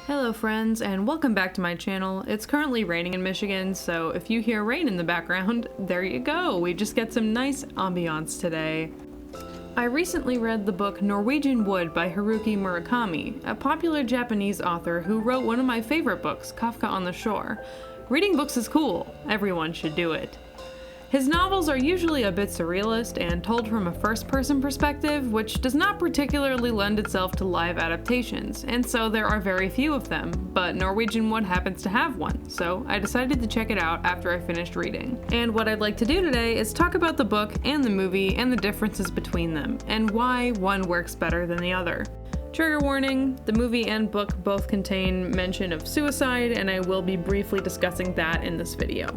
Hello friends, and welcome back to my channel. It's currently raining in Michigan, so if you hear rain in the background, there you go. We just get some nice ambiance today. I recently read the book Norwegian Wood by Haruki Murakami, a popular Japanese author who wrote one of my favorite books, Kafka on the Shore. Reading books is cool. Everyone should do it. His novels are usually a bit surrealist and told from a first-person perspective, which does not particularly lend itself to live adaptations, and so there are very few of them, but Norwegian Wood happens to have one, so I decided to check it out after I finished reading. And what I'd like to do today is talk about the book and the movie and the differences between them, and why one works better than the other. Trigger warning, the movie and book both contain mention of suicide, and I will be briefly discussing that in this video.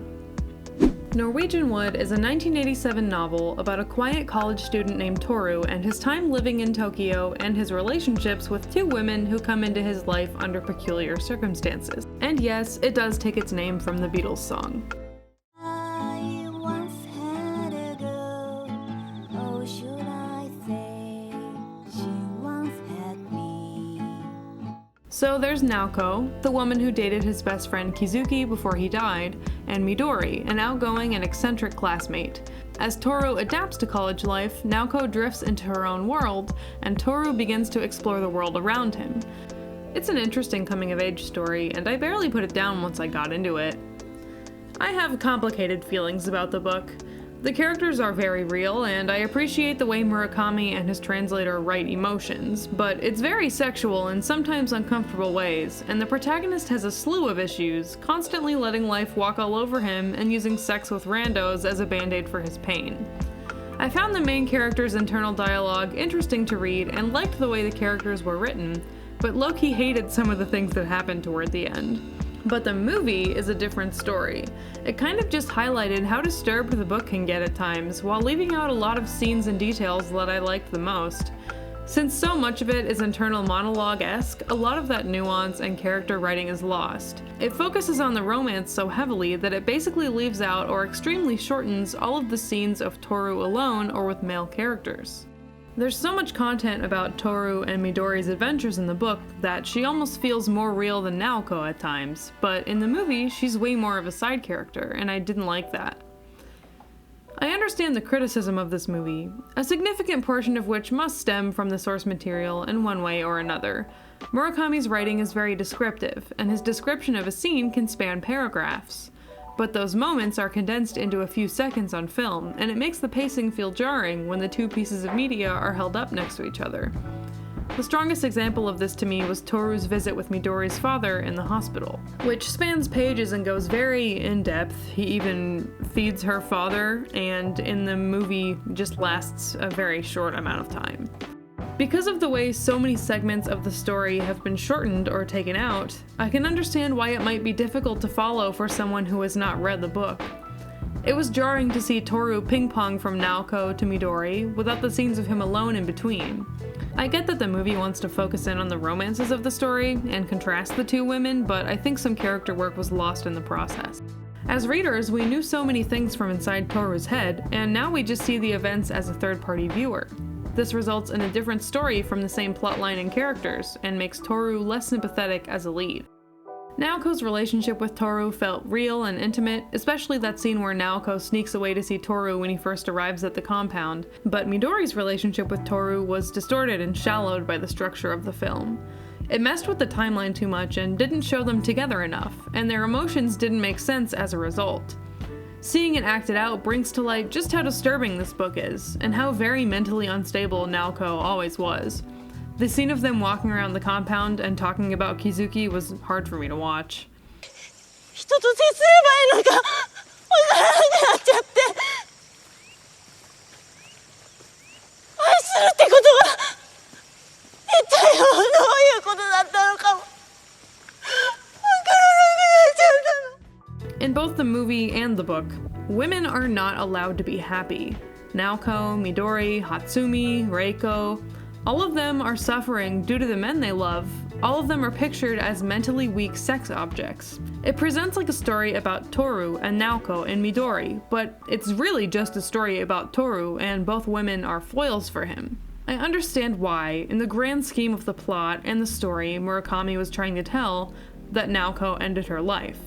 Norwegian Wood is a 1987 novel about a quiet college student named Toru and his time living in Tokyo and his relationships with two women who come into his life under peculiar circumstances. And yes, it does take its name from the Beatles song. So there's Naoko, the woman who dated his best friend Kizuki before he died, and Midori, an outgoing and eccentric classmate. As Toru adapts to college life, Naoko drifts into her own world, and Toru begins to explore the world around him. It's an interesting coming-of-age story, and I barely put it down once I got into it. I have complicated feelings about the book. The characters are very real, and I appreciate the way Murakami and his translator write emotions, but it's very sexual in sometimes uncomfortable ways, and the protagonist has a slew of issues, constantly letting life walk all over him and using sex with randos as a band-aid for his pain. I found the main character's internal dialogue interesting to read and liked the way the characters were written, but low-key hated some of the things that happened toward the end. But the movie is a different story. It kind of just highlighted how disturbed the book can get at times, while leaving out a lot of scenes and details that I liked the most. Since so much of it is internal monologue-esque, a lot of that nuance and character writing is lost. It focuses on the romance so heavily that it basically leaves out or extremely shortens all of the scenes of Toru alone or with male characters. There's so much content about Toru and Midori's adventures in the book that she almost feels more real than Naoko at times, but in the movie, she's way more of a side character, and I didn't like that. I understand the criticism of this movie, a significant portion of which must stem from the source material in one way or another. Murakami's writing is very descriptive, and his description of a scene can span paragraphs. But those moments are condensed into a few seconds on film, and it makes the pacing feel jarring when the two pieces of media are held up next to each other. The strongest example of this to me was Toru's visit with Midori's father in the hospital, which spans pages and goes very in-depth. He even feeds her father, and in the movie just lasts a very short amount of time. Because of the way so many segments of the story have been shortened or taken out, I can understand why it might be difficult to follow for someone who has not read the book. It was jarring to see Toru ping-pong from Naoko to Midori without the scenes of him alone in between. I get that the movie wants to focus in on the romances of the story and contrast the two women, but I think some character work was lost in the process. As readers, we knew so many things from inside Toru's head, and now we just see the events as a third-party viewer. This results in a different story from the same plotline and characters, and makes Toru less sympathetic as a lead. Naoko's relationship with Toru felt real and intimate, especially that scene where Naoko sneaks away to see Toru when he first arrives at the compound, but Midori's relationship with Toru was distorted and shallowed by the structure of the film. It messed with the timeline too much and didn't show them together enough, and their emotions didn't make sense as a result. Seeing it acted out brings to light just how disturbing this book is, and how very mentally unstable Naoko always was. The scene of them walking around the compound and talking about Kizuki was hard for me to watch. In both the movie and the book, women are not allowed to be happy. Naoko, Midori, Hatsumi, Reiko, all of them are suffering due to the men they love. All of them are pictured as mentally weak sex objects. It presents like a story about Toru and Naoko and Midori, but it's really just a story about Toru, and both women are foils for him. I understand why, in the grand scheme of the plot and the story Murakami was trying to tell, that Naoko ended her life.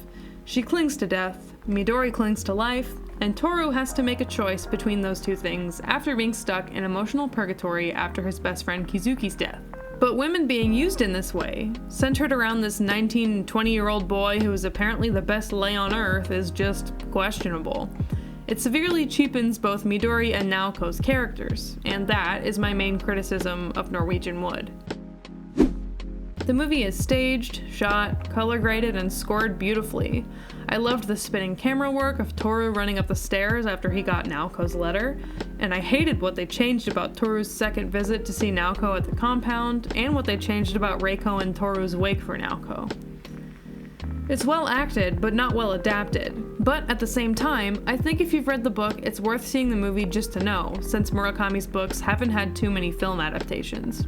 She clings to death, Midori clings to life, and Toru has to make a choice between those two things after being stuck in emotional purgatory after his best friend Kizuki's death. But women being used in this way, centered around this 19, 20-year-old boy who is apparently the best lay on earth, is just questionable. It severely cheapens both Midori and Naoko's characters, and that is my main criticism of Norwegian Wood. The movie is staged, shot, color graded, and scored beautifully. I loved the spinning camera work of Toru running up the stairs after he got Naoko's letter, and I hated what they changed about Toru's second visit to see Naoko at the compound, and what they changed about Reiko and Toru's wake for Naoko. It's well acted, but not well adapted. But at the same time, I think if you've read the book, it's worth seeing the movie just to know, since Murakami's books haven't had too many film adaptations.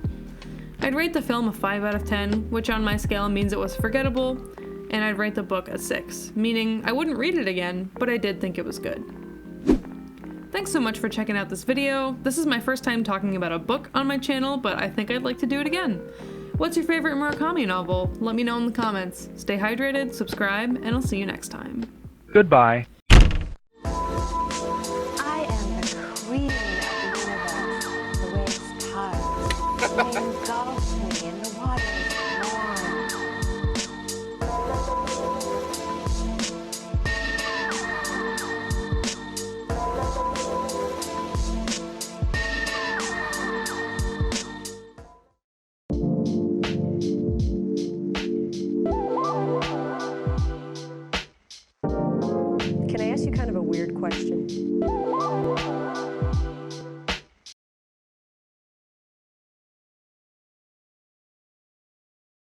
I'd rate the film a 5 out of 10, which on my scale means it was forgettable, and I'd rate the book a 6, meaning I wouldn't read it again, but I did think it was good. Thanks so much for checking out this video. This is my first time talking about a book on my channel, but I think I'd like to do it again. What's your favorite Murakami novel? Let me know in the comments. Stay hydrated, subscribe, and I'll see you next time. Goodbye. I am the queen of the universe, the way it's hard. They engulf me in the water Can I ask you kind of a weird question?